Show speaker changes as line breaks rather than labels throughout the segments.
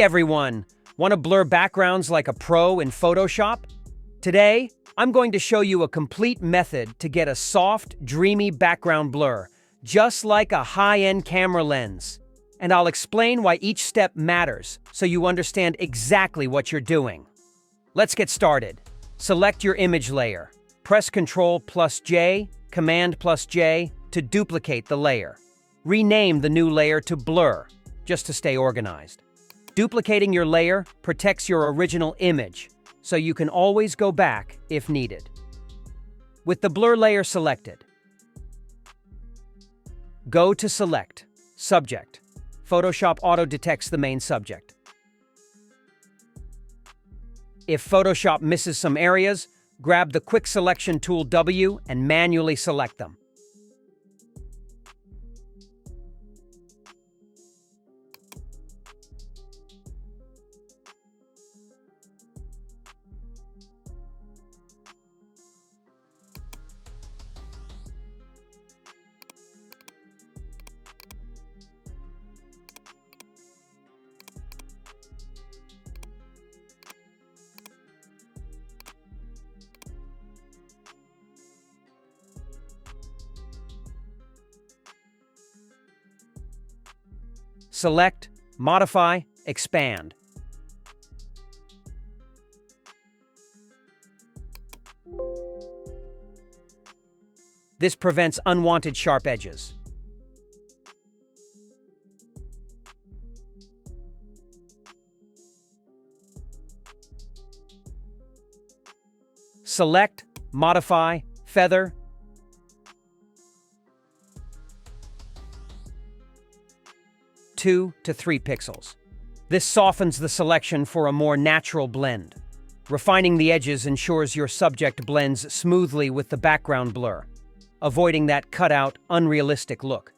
everyone! Want to blur backgrounds like a pro in Photoshop? Today, I'm going to show you a complete method to get a soft, dreamy background blur, just like a high-end camera lens. And I'll explain why each step matters so you understand exactly what you're doing. Let's get started. Select your image layer. Press Ctrl+J, Command+J to duplicate the layer. Rename the new layer to Blur, just to stay organized. Duplicating your layer protects your original image, so you can always go back if needed. With the blur layer selected, go to Select, Subject. Photoshop auto-detects the main subject. If Photoshop misses some areas, grab the Quick Selection tool W and manually select them. Select, Modify, Expand. This prevents unwanted sharp edges. Select, Modify, Feather. (2 to 3 pixels. This softens the selection for a more natural blend. Refining the edges ensures your subject blends smoothly with the background blur, avoiding that cut-out, unrealistic look.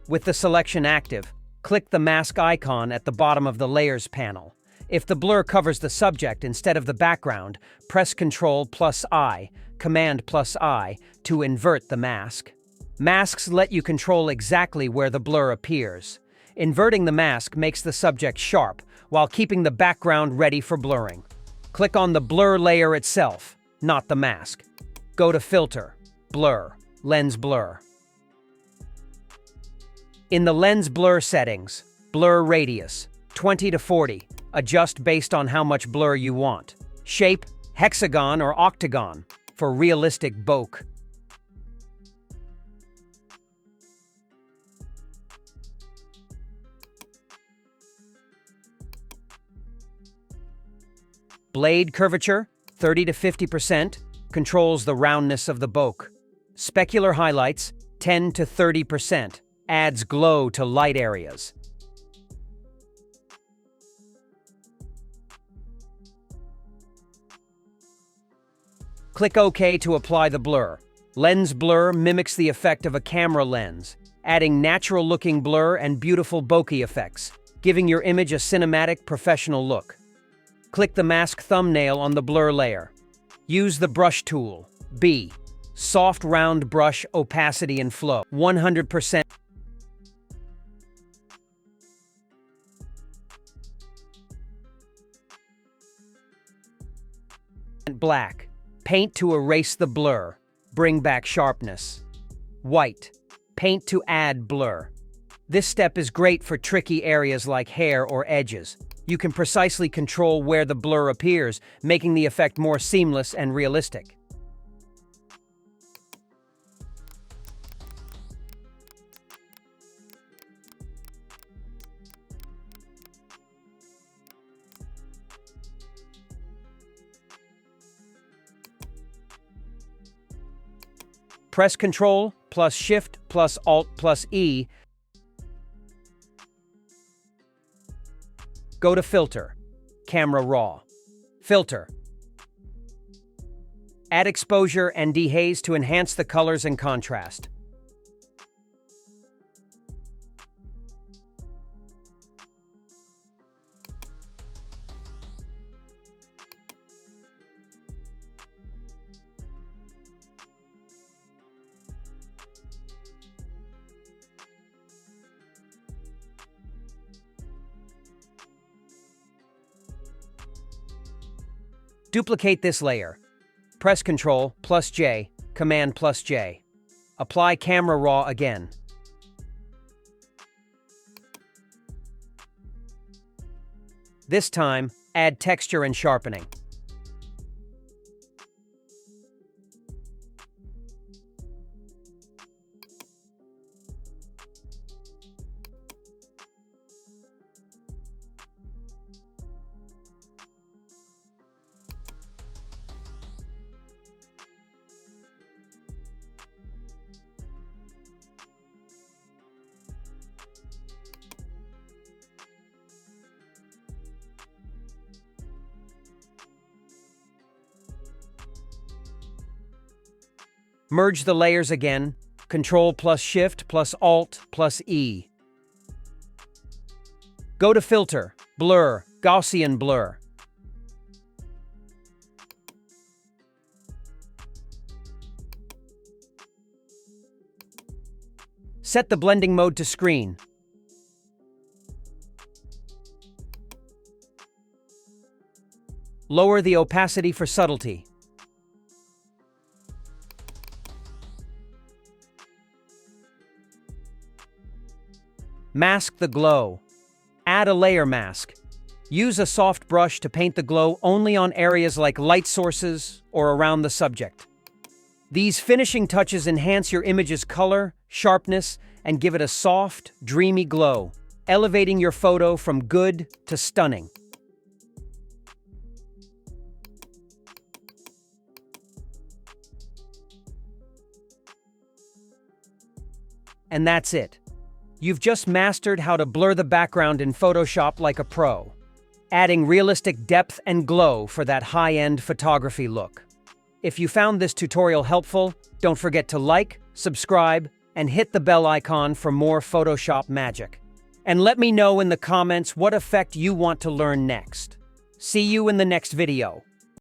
With the selection active, click the mask icon at the bottom of the Layers panel. If the blur covers the subject instead of the background, press Ctrl+I, Command+I to invert the mask. Masks let you control exactly where the blur appears. Inverting the mask makes the subject sharp while keeping the background ready for blurring. Click on the blur layer itself, not the mask. Go to Filter, Blur, Lens Blur. In the Lens Blur settings, blur radius, 20 to 40. Adjust based on how much blur you want. Shape, hexagon or octagon for realistic bokeh. Blade curvature, 30 to 50%, controls the roundness of the bokeh. Specular highlights, 10 to 30%, adds glow to light areas. Click OK to apply the blur. Lens blur mimics the effect of a camera lens, adding natural-looking blur and beautiful bokeh effects, giving your image a cinematic, professional look. Click the mask thumbnail on the blur layer. Use the brush tool, B. Soft round brush opacity and flow, 100%. Black. Paint to erase the blur. Bring back sharpness. White. Paint to add blur. This step is great for tricky areas like hair or edges. You can precisely control where the blur appears, making the effect more seamless and realistic. Press Ctrl+Shift+Alt+E. Go to Filter, Camera Raw. Filter. Add exposure and dehaze to enhance the colors and contrast. Duplicate this layer. Press Ctrl plus J, Command plus J. Apply camera raw again. This time, add texture and sharpening. Merge the layers again, Ctrl plus Shift plus Alt plus E. Go to Filter, Blur, Gaussian Blur. Set the blending mode to screen. Lower the opacity for subtlety. Mask the glow. Add a layer mask. Use a soft brush to paint the glow only on areas like light sources or around the subject. These finishing touches enhance your image's color, sharpness, and give it a soft, dreamy glow, elevating your photo from good to stunning. And that's it. You've just mastered how to blur the background in Photoshop like a pro, adding realistic depth and glow for that high-end photography look. If you found this tutorial helpful, don't forget to like, subscribe, and hit the bell icon for more Photoshop magic. And let me know in the comments what effect you want to learn next. See you in the next video.